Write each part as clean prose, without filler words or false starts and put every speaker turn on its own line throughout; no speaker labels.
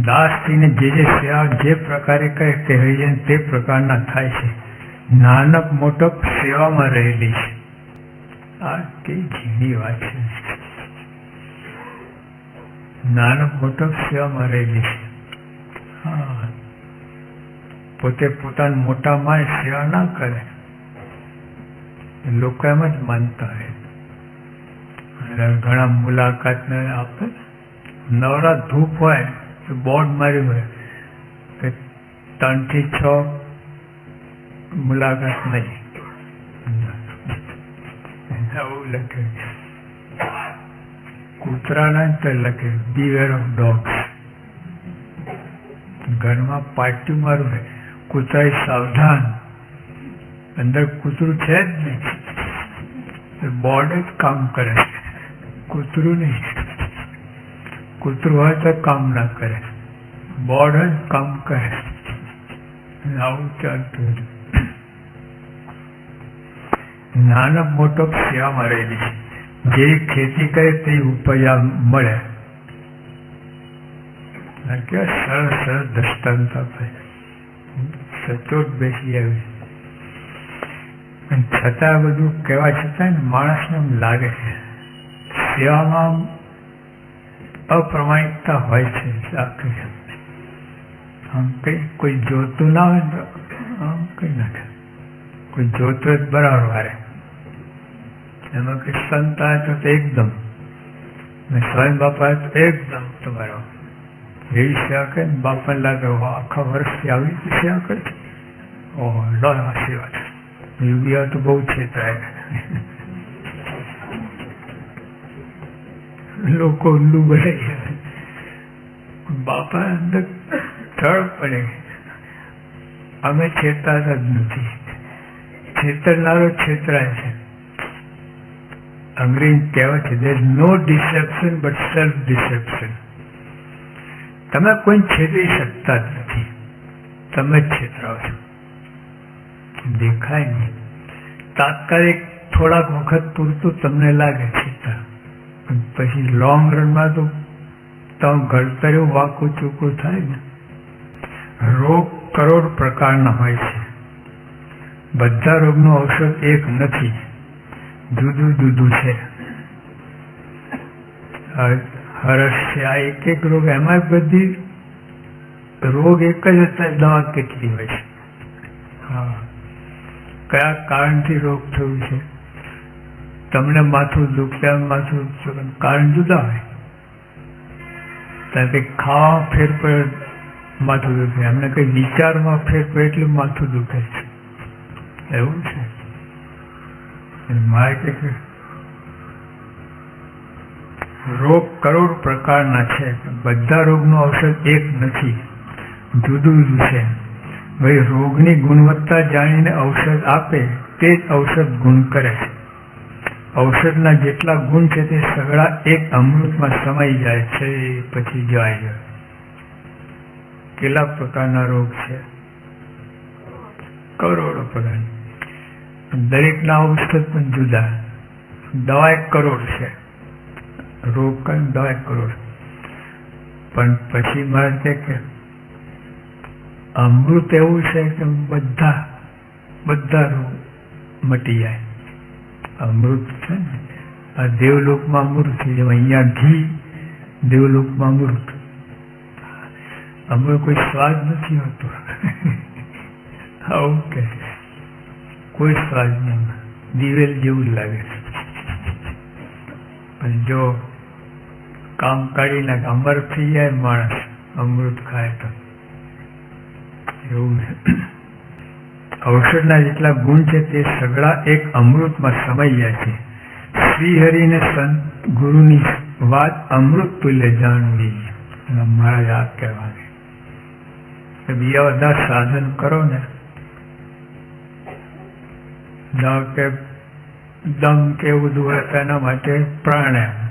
દાસથીને જે સેવા જે પ્રકારે કરે તે હરિજન તે પ્રકારના થાય છે. નાનક મોટપ સેવામાં રહેલી છે. આ તે ઝીણી વાત છે. નાનક મોટપ સેવામાં રહેલી છે. હા, પોતે પોતાના મોટા માય સેવા ના કરે. લોકો એમ જ માનતા હોય. ઘણા મુલાકાત આપે. નવરા ધૂપ હોય તો બોર્ડ માર્યું હોય કે 3 થી 6 મુલાકાત નહીં. આવું લખે. કૂતરાના તો લખે બીવેર ઓફ ડોગ્સ. ઘરમાં પાટિયું મારું હોય, કૂતરા સાવધાન. અંદર કૂતરું છે જ નહીં. બોર્ડ જ કામ કરે છે, કૂતરું નહીં. કૂતરું હોય તો કામ ના કરે, બોર્ડ જ કામ કરે. આવું ચાલતું. નાના મોટો સેવામાં રહેલી છે. જે ખેતી કરે તે ઉપજ મળે. કેવા સરળ સરળ દ્રષ્ટાંત આપે. સચોટ બેસી આવી. છતાં બધું કહેવા છતાં માણસને એમ લાગે છે સેવામાં અપ્રમાણિકતા હોય છે. આમ કઈ કોઈ જોતું ના હોય તો આમ કઈ નાખે. કોઈ જોતું જ બરાબર વારે. એમાં કઈ સંત આવે તો એકદમ, સ્વયં બાપા તો એકદમ તમારો એવી સેવા કરે. બાપાને લાગે આખા વર્ષથી આવી સેવા કરે છે. ઓહો, લો આશીર્વાદ. યુગિયા તો બહુ છેતરાય. લોકો ઉલ્લુ બનાવી. બાપા અંદર ચળ પડે. અમે છેતરાતા જ નથી. છેતરનારો છેતરાય છે. અંગ્રેજી કહેવત છે, there is no deception but self deception. તમે કોઈ છેતરી શકતા જ નથી. તમે જ છેતરાવ છો. દેખાય નહીં. તાત્કાલિક થોડાક વખત પૂરતું તમને લાગે છે, પણ પછી લોંગ રનમાં તો તમે ઘડતર વાંકું ચૂકું થાય ને. રોગ કરોડ પ્રકારના હોય છે. બધા રોગનું ઔષધ એક નથી, જુદું જુદું છે. હરસ છે, આ એક એક રોગ. એમાં બધી રોગ એક જ હતા, દવા કેટલી હોય છે. હા, કયા કારણથી રોગ થયું છે. તમને માથું દુખે, માથું કારણ જુદા હોય. કારણ કે ખાવા ફેર પડે માથું દુખે, એમને કઈ વિચારમાં ફેર પડે એટલે માથું દુખે છે. એવું છે. મારે કે રોગ કરોડ પ્રકારના છે. બધા રોગનું ઔષધ એક નથી, જુદું જુદું છે. ભાઈ, રોગની ગુણવત્તા જાણીને ઔષધ આપે તે જ ઔષધ ગુણ કરે છે. ઔષધના જેટલા ગુણ છે તે સગળા એક અમૃતમાં સમાઈ જાય છે. પછી જાય. કેટલા પ્રકારના રોગ છે? કરોડો પ્રકારના. દરેકના ઔષધ પણ જુદા. દવા 1 કરોડ છે. રોગ કઈ દવા 1 કરોડ. પણ પછી મારે કે અમૃત એવું છે કે બધા રોગ મટી જાય. અમૃત છે ને, આ દેવલોકમાં અમૃત છે. જેમ અહીંયા ઘી, દેવલોકમાં અમૃત. અમૃત કોઈ સ્વાદ નથી હોતો. આવું કે કોઈ સ્વાદ નહીં, દિવેલ જેવું લાગે છે. પણ જો કામ કાઢી નાખે, અમર થઈ જાય માણસ અમૃત ખાય તો. એવું છે. ઔષધના જેટલા ગુણ છે તે સગળા એક અમૃતમાં સમાઈ જાય છે. શ્રી હરિને સંત ગુરુની વાત અમૃત તુલ્ય જાણવી. મહારાજ આ કહેવાય કે બીજા બધા સાધન કરો ને, કે દમ કે એવું બધું હોય તો એના માટે પ્રાણાયામ.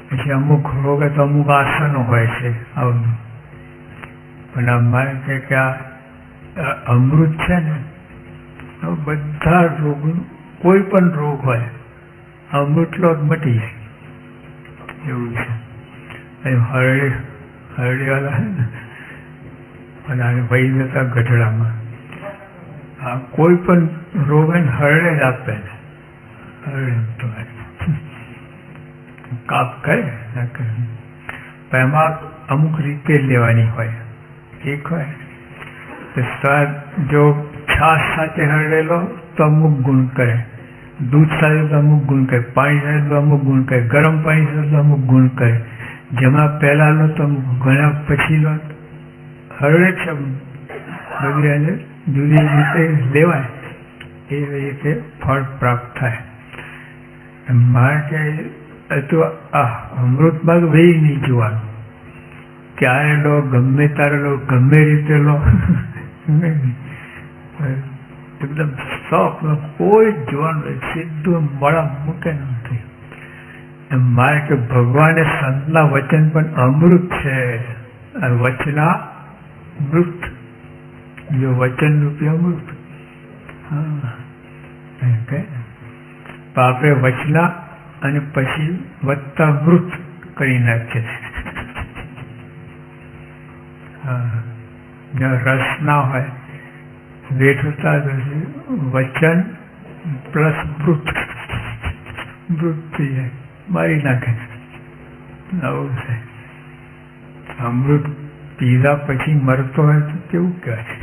પછી અમુક રોગ તો અમુક આસનો હોય છે. આવું પણ અમારે કે આ અમૃત છે ને, બધા રોગ, કોઈ પણ રોગ હોય અમૃત લો મટી જાય. એવું છે. હરે હરડીવાલા અને આને વહી જતા ગઢડામાં. આ કોઈ પણ રોગ એને હરડે જ આપે ને, હરડે તો કાપ કરે ના કરે. એમાં અમુક રીતે લેવાની હોય. એક હોય તો સ્વાદ જો છાશ સાથે હરડેલો તો અમુક ગુણ કરે, દૂધ સાથે તો અમુક ગુણ કરે, પાણી સાથે તો અમુક ગુણ કરે, ગરમ પાણી સાથે તો અમુક ગુણ કરે. જેમાં પહેલા લો તો ઘણા પછી લો હરડે છે. બધી એને જુદી રીતે લેવાય એ રીતે ફળ પ્રાપ્ત થાય. માટે તો આ અમૃતમાં તો ભાઈ નહીં જોવાનું, ક્યારે લો, ગમે ત્યારે લો, ગમે રીતે લો, એકદમ સોફ, કોઈ જ જોવાનું સીધું મળા મૂકે નથી. મારે કે ભગવાને સંતના વચન પણ અમૃત છે. વચના મૃત, જો વચન રૂપી અમૃત. આપણે વચના અને પછી વત્તા મૃત કરી નાખીએ છીએ. રસ ના હોય વેઠ હોતા વચન પ્લસ મૃત, મૃત થઈ જાય, મારી નાખે. આવું છે. અમૃત પીધા પછી મરતો હોય તો કેવું કહેવાય.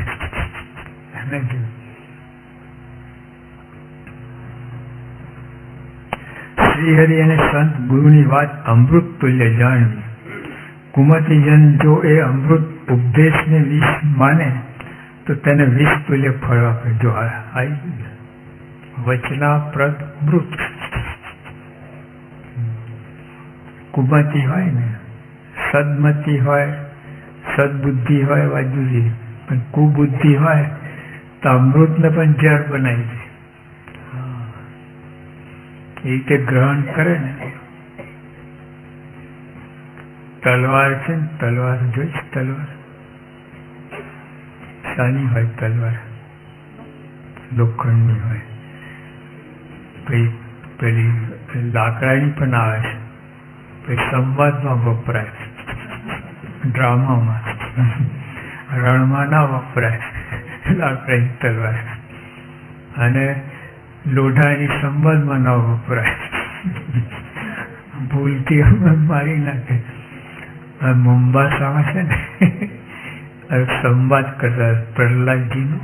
શ્રીહરિ અને સંત ગુરુની વાત અમૃત તુલ્ય જાણવી. કુમતીજન જો એ અમૃત ઉપદેશને વિષ માને તો તેને વિષ તુલ્ય ફળ આપે. જો વચના પ્રદ મૃત. કુમતી હોય ને, સદમતી હોય, સદબુદ્ધિ હોય વાજુજી, પણ કુબુદ્ધિ હોય તો અમૃતને પણ ઝેર બનાવી દે. એ રીતે ગ્રહણ કરે ને. તલવાર છે ને, તલવાર જોઈશ, તલવાર શાની હોય? તલવાર લોખંડની હોય. પેલી લાકડાની પણ આવે છે, પછી સંવાદમાં વપરાય, ડ્રામામાં, રણમાં ના વપરાય લાકડાની તલવાર. અને લોઢાની સંવાદમાં ના વપરાય, ભૂલથી મારી નાખે. મુંબાસામાં છે ને સંવાદ કરતા પ્રહલાદજીનો.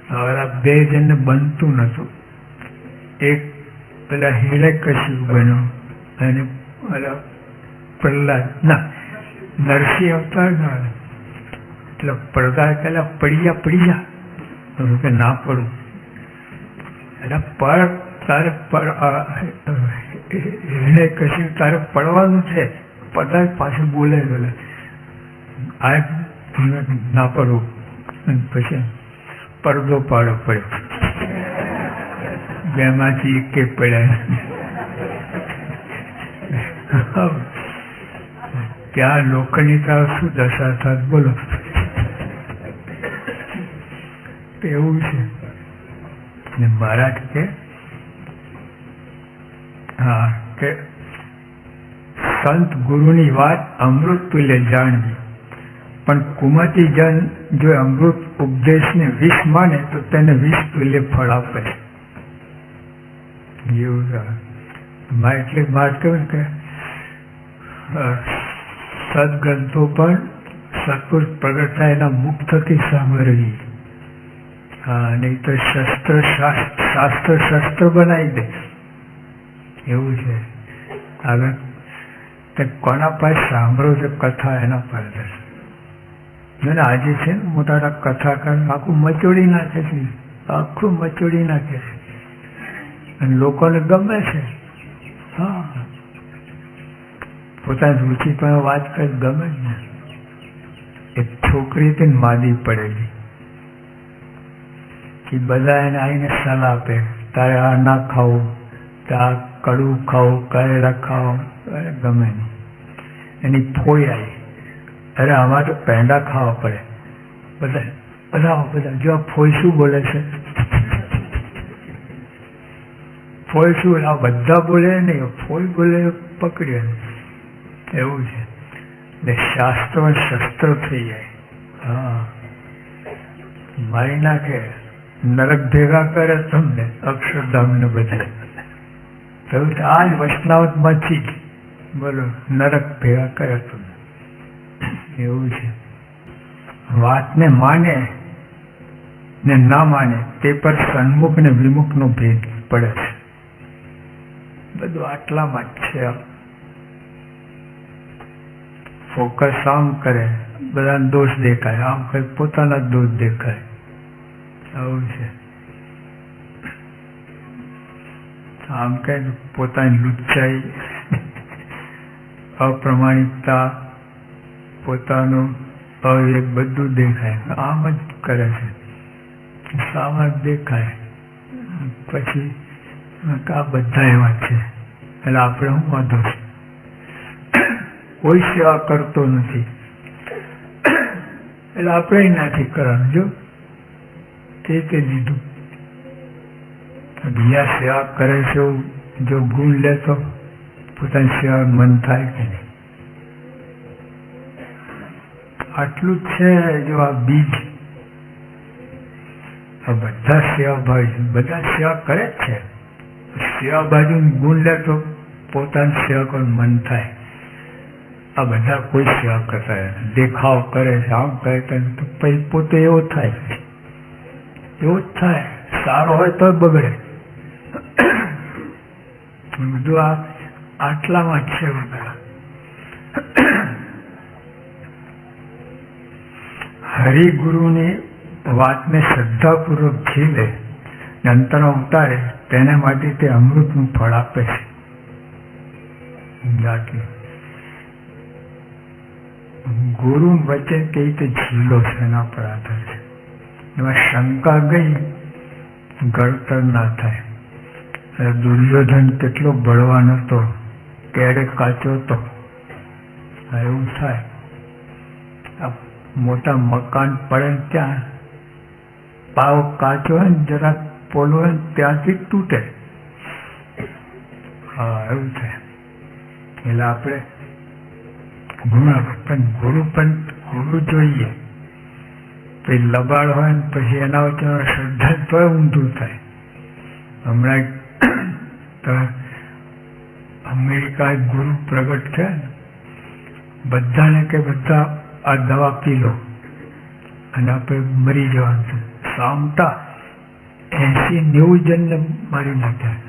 હવે બે જણને બનતું નતું. એક પેલા હિરણ્યકશિપુ બન્યો અને પ્રહલાદ ના નરસિંહ અવતાર એટલે પડદા પેલા પડી જા કે ના પડું. એટલે પડ તારે હિરણ્યકશિપુ તારે પડવાનું છે. પડદા પાસે બોલે આ ના પડવું. પછી પડદો પાડો પડ્યો. બેમાંથી એક પડ્યા. ત્યાં લોકોની તરફ શું દશા થાત બોલો. એવું છે. મહારાજ કે હા કે સંત ગુરુની વાત અમૃત તુલ્ય જાણવી, પણ કુમતી જન જો અમૃત ઉપદેશને વિષ માને તો તેને વિષ તુલ્ય ફળ આપે. એવું એટલે વાત કહ્યું કે સદગ્રંથો પણ સત્પુરુષ પ્રગટ થાય એના મુખ થકી સાંભળવી. હા, નહીં તો શાસ્ત્ર શસ્ત્ર બનાવી દે. એવું છે. આગળ કોના પાસે સાંભળો છો કથા એના પર ને આજે છે ને મોટા કથાકાર આખું મચોડી નાખે છે, આખું મચોડી નાખે છે અને લોકોને ગમે છે. હા, પોતાની રુચિ પણ વાત કરે ગમે જ ને. એક છોકરી હતી માદી પડેલી કે બધા એને આવીને સલાહ આપે, તારે આ ના ખાવું, આ કડવું ખાવું, કરેલા ખાવું, ગમે નહીં. એની ફોઈ આવી, અરે આમાં તો પેંડા ખાવા પડે. બધા જો આ ફોઈ શું બોલે છે, ફોઈ શું, આ બધા બોલે નહીં, ફોઈ બોલે પકડ્યો. એવું છે. એટલે શાસ્ત્રો શસ્ત્રો થઈ જાય. હા, મારી નાખે, નરક ભેગા કરે તમને અક્ષરધામ ને બદલે. આ જ વૈષ્ણવમાંથી જ બોલો નરક ભેગા કરે તમને. એવું છે. વાતને માને ને ના માને તે પર સન્મુખ ને વિમુખ નો ભેદ પડે છે. બધું આટલામાં જ છે. ફોકસ આમ કરે, બધા દોષ દેખાય, આમ કરે પોતાના દોષ દેખાય. આવું છે. આમ કહે પોતાની લુચ્ચાઈ, અપ્રમાણિકતા, પોતાનું અવિવેક બધું દેખાય. આમ જ કરે છે, સામા દેખાય. પછી આ બધા એવા છે, એટલે આપણે શું વાંધો છે? કોઈ સેવા કરતો નથી એટલે આપણે નથી કરવાનું. જો તે લીધું બીજા સેવા કરે છે, જો ગુણ લે તો પોતાની સેવા મન થાય કે નહીં? આટલું જ છે. જો આ બીજ, આ બધા સેવા ભાવી, બધા સેવા કરે જ છે. સેવા બાજુ ગુણ લે તો પોતાની સેવા કરવાનું મન થાય. આ બધા કોઈ સેવા કરતા દેખાવ કરે છે, આમ કરે તો પછી પોતે એવો થાય, એવું જ થાય. સારો હોય તો બગડે. બધું આ આટલામાં જ છે. બધા હરિગુરુની વાતને શ્રદ્ધાપૂર્વક ઝીલે અંતરમાં ઉતારે તેના માટે તે અમૃતનું ફળ આપે છે. ગુરુ વચન કઈ રીતે ઝીલો છે એના પર આધાર છે. એમાં શંકા ગઈ ગળતર ના થાય. દુર્યોધન કેટલો બળવાન હતો, કેડે કાચો હતો. એવું થાય. મોટા મકાન પડે ત્યાં પાવ કાચો હોય ને જરાક પોલો હોય ત્યાંથી તૂટે. હા, એવું થાય. એટલે આપણે ગુરુ જોઈએ. પછી લબાડ હોય ને પછી એના વચ્ચે શ્રદ્ધા તો ઊંધું થાય. હમણાં અમેરિકા ગુરુ પ્રગટ થયા ને, બધાને કે બધા આ દવા પી લો અને આપણે મરી જવાનું. સામટા 80-90 જણને મારી નાખ્યા.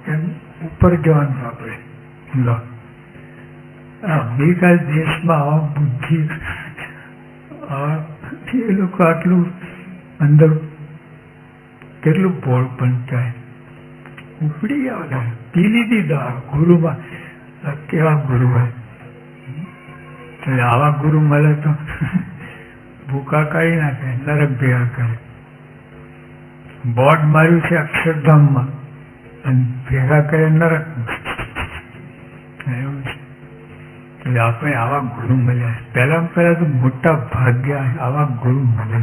એમ ઉપર જવાનું આપણે. લો, અમેરિકા દેશમાં આવા બુદ્ધિ, એ લોકો આટલું અંદર કેટલું બોળ પણ થાય. ઉપડી આવે, પી લીધી દવા ગુરુમાં. કેવા ગુરુ હોય? આવા ગુરુ મળે તો ભૂકા કાઢી નાખે, નરક ભેગા કરે. બોર્ડ માર્યું છે અક્ષરધામમાં અને ભેગા કરે નરકમાં. એવું છે. એટલે આપણે આવા ગુરુ મળ્યા. પહેલા તો મોટા ભાગ્યા આવા ગુરુ મળે.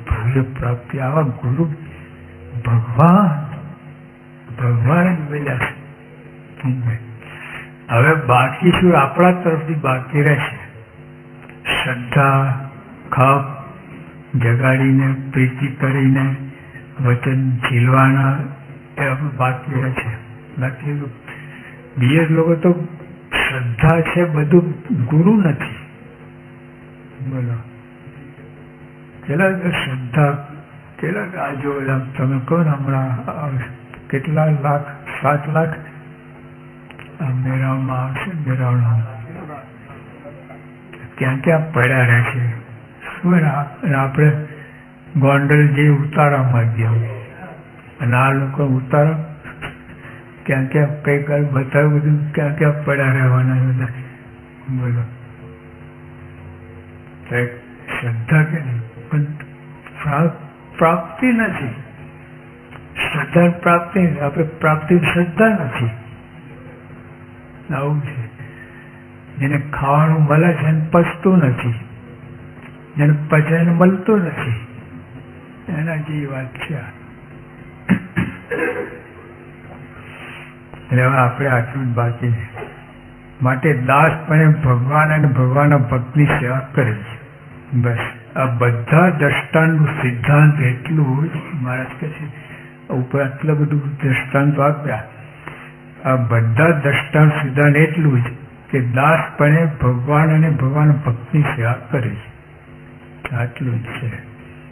ભવ્ય પ્રાપ્તિ. આવા ગુરુ ભગવાન મળ્યા છે. હવે બાકી શું? આપણા તરફથી બાકી રહેશે. શ્રદ્ધા ખાપ જગાડીને, પ્રીતિ કરીને વચન ઝીલવાના એ બાકી રહેશે. બાકી બીજા લોકો તો શ્રદ્ધા છે, બધું ગુરુ નથી. બોલો કેટલા શ્રદ્ધા, કેટલા આજો તમે કહો ને હમણાં કેટલા લાખ, 7 લાખ મેળવવામાં આવશે. મેળવવામાં ક્યાં ક્યાં પડ્યા રહેશે. શું આપણે ગોંડલ જે ઉતારામાં ગયા અને આ લોકો ઉતારા ક્યાં ક્યાં કઈ કઈ બતાવ્યું, બધું ક્યાં ક્યાં પડ્યા રહેવાના બધા. બોલો શ્રદ્ધા કે નહીં, પણ પ્રાપ્તિ નથી. શ્રદ્ધા પ્રાપ્તિ, આપણે પ્રાપ્તિ શ્રદ્ધા નથી. આવું છે. જેને ખાવાનું મળે છે એને પચતું નથી, જેને પચે એને મળતું નથી. એના જેવી વાત છે. એટલે હવે આપણે આટલું જ બાકી છે. માટે દાસપણે ભગવાન અને ભગવાનના ભક્તની સેવા કરે છે. બસ આ બધા દ્રષ્ટાંતનું સિદ્ધાંત એટલું જ મહારાજ કહે છે. ઉપર આટલું બધું દ્રષ્ટાંતો આપ્યા. આ બધા દ્રષ્ટાંત સિદ્ધાંત એટલું જ કે દાસપણે ભગવાન અને ભગવાનના ભક્તની સેવા કરે છે. આટલું જ છે.